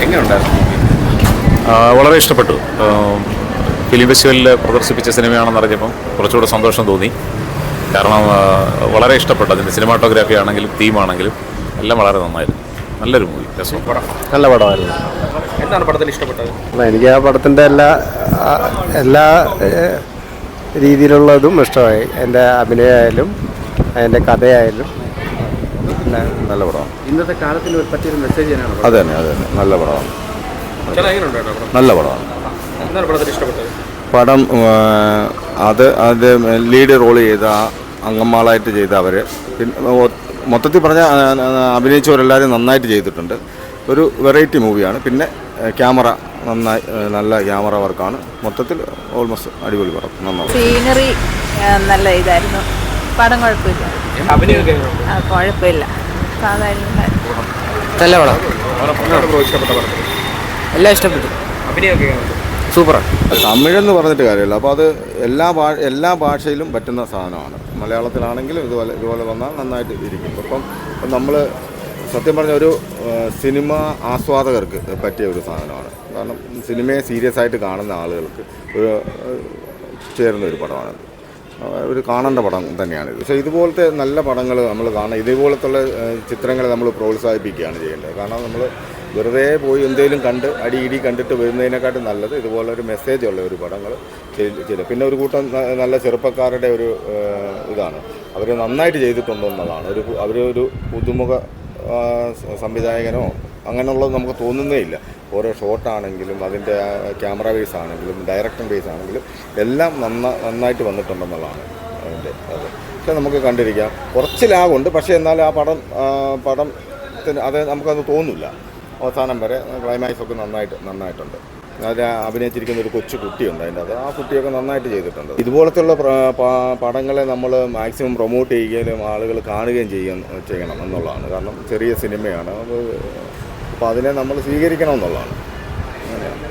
എങ്ങനെയുണ്ടായിരുന്നു? വളരെ ഇഷ്ടപ്പെട്ടു. ഫിലിം ഫെസ്റ്റിവലിൽ പ്രദർശിപ്പിച്ച സിനിമയാണെന്ന് അറിഞ്ഞപ്പം കുറച്ചുകൂടെ സന്തോഷം തോന്നി. കാരണം വളരെ ഇഷ്ടപ്പെട്ടു. അതിൻ്റെ സിനിമാറ്റോഗ്രാഫി ആണെങ്കിലും തീമാണെങ്കിലും എല്ലാം വളരെ നന്നായിരുന്നു. നല്ലൊരു മൂവി, രസം. നല്ല പടമായിരുന്നു. എന്താണ് പടത്തിൽ ഇഷ്ടപ്പെട്ടത്? എനിക്ക് ആ പടത്തിൻ്റെ എല്ലാ രീതിയിലുള്ളതും ഇഷ്ടമായി. എൻ്റെ അഭിനയമായാലും അതിൻ്റെ കഥയായാലും നല്ല പടമാണ്. ഇന്നത്തെ കാലത്തിന് പറ്റിയൊരു മെസ്സേജ് തന്നെയാണ്. അത് തന്നെ നല്ല പടമാണ്. നല്ല പടമാണ്. എന്താണ് പടത്തിൽ ഇഷ്ടപ്പെട്ടത്? പടം അത് ലീഡ് റോൾ ചെയ്ത അംഗന്മാളായിട്ട് ചെയ്ത അവർ മൊത്തത്തിൽ പറഞ്ഞാൽ അഭിനയിച്ചവരെല്ലാവരും നന്നായിട്ട് ചെയ്തിട്ടുണ്ട്. ഒരു വെറൈറ്റി മൂവിയാണ്. പിന്നെ ക്യാമറ നന്നായി, നല്ല ക്യാമറ വർക്കാണ്. മൊത്തത്തിൽ ഓൾമോസ്റ്റ് അടിപൊളി പടം. നന്നാവും. സീനറി നല്ല ഇതായിരുന്നു. പടം കുഴപ്പമില്ല. കുഴപ്പമില്ല, സാധാരണ നല്ല പടം. എല്ലാം ഇഷ്ടപ്പെട്ടു. സൂപ്പറാണ്. തമിഴെന്ന് പറഞ്ഞിട്ട് കാര്യമില്ല. അപ്പോൾ അത് എല്ലാ ഭാഷയിലും പറ്റുന്ന സാധനമാണ്. മലയാളത്തിലാണെങ്കിലും ഇതുപോലെ വന്നാൽ നന്നായിട്ട് ഇരിക്കും. ഇപ്പം നമ്മൾ സത്യം പറഞ്ഞ ഒരു സിനിമ ആസ്വാദകർക്ക് പറ്റിയ ഒരു സാധനമാണ്. കാരണം സിനിമയെ സീരിയസ് ആയിട്ട് കാണുന്ന ആളുകൾക്ക് ചേരുന്ന ഒരു പടമാണ്. ഒരു കാണേണ്ട പടം തന്നെയാണിത്. പക്ഷേ ഇതുപോലത്തെ നല്ല പടങ്ങൾ നമ്മൾ കാണണം. ഇതുപോലത്തുള്ള ചിത്രങ്ങളെ നമ്മൾ പ്രോത്സാഹിപ്പിക്കുകയാണ് ചെയ്യേണ്ടത്. കാരണം നമ്മൾ വെറുതെ പോയി എന്തെങ്കിലും ഇടി കണ്ടിട്ട് വരുന്നതിനെക്കാട്ടും നല്ലത് ഇതുപോലൊരു മെസ്സേജുള്ള ഒരു പടങ്ങൾ ചെയ്ത്. പിന്നെ ഒരു കൂട്ടം നല്ല ചെറുപ്പക്കാരുടെ ഒരു ഇതാണ്. അവർ നന്നായിട്ട് ചെയ്തിട്ടുണ്ടെന്നതാണ്. അവരൊരു പുതുമുഖ സംവിധായകനോ അങ്ങനെയുള്ളത് നമുക്ക് തോന്നുന്നേ ഇല്ല. ഓരോ ഷോട്ടാണെങ്കിലും അതിൻ്റെ ക്യാമറ ബേസ് ആണെങ്കിലും ഡയറക്ടർ ബേസ് ആണെങ്കിലും എല്ലാം നന്നായിട്ട് വന്നിട്ടുണ്ടെന്നുള്ളതാണ് അതിൻ്റെ അത്. പക്ഷേ നമുക്ക് കണ്ടിരിക്കാം കുറച്ച് ലാഗുണ്ട്. പക്ഷേ എന്നാൽ ആ പടത്തിന് അത് നമുക്കത് തോന്നില്ല. അവസാനം വരെ ക്ലൈമാക്സ് ഒക്കെ നന്നായിട്ടുണ്ട്. അതിൽ അഭിനയിച്ചിരിക്കുന്ന ഒരു കൊച്ചു കുട്ടിയുണ്ട്. അതിൻ്റെ ആ കുട്ടിയൊക്കെ നന്നായിട്ട് ചെയ്തിട്ടുണ്ട്. ഇതുപോലത്തുള്ള പടങ്ങളെ നമ്മൾ മാക്സിമം പ്രൊമോട്ട് ചെയ്യുകയും ആളുകൾ കാണുകയും ചെയ്യണം എന്നുള്ളതാണ്. കാരണം ചെറിയ സിനിമയാണ്. അപ്പോൾ അതിനെ നമ്മൾ സ്വീകരിക്കണം എന്നുള്ളതാണ്. അങ്ങനെയാണ്.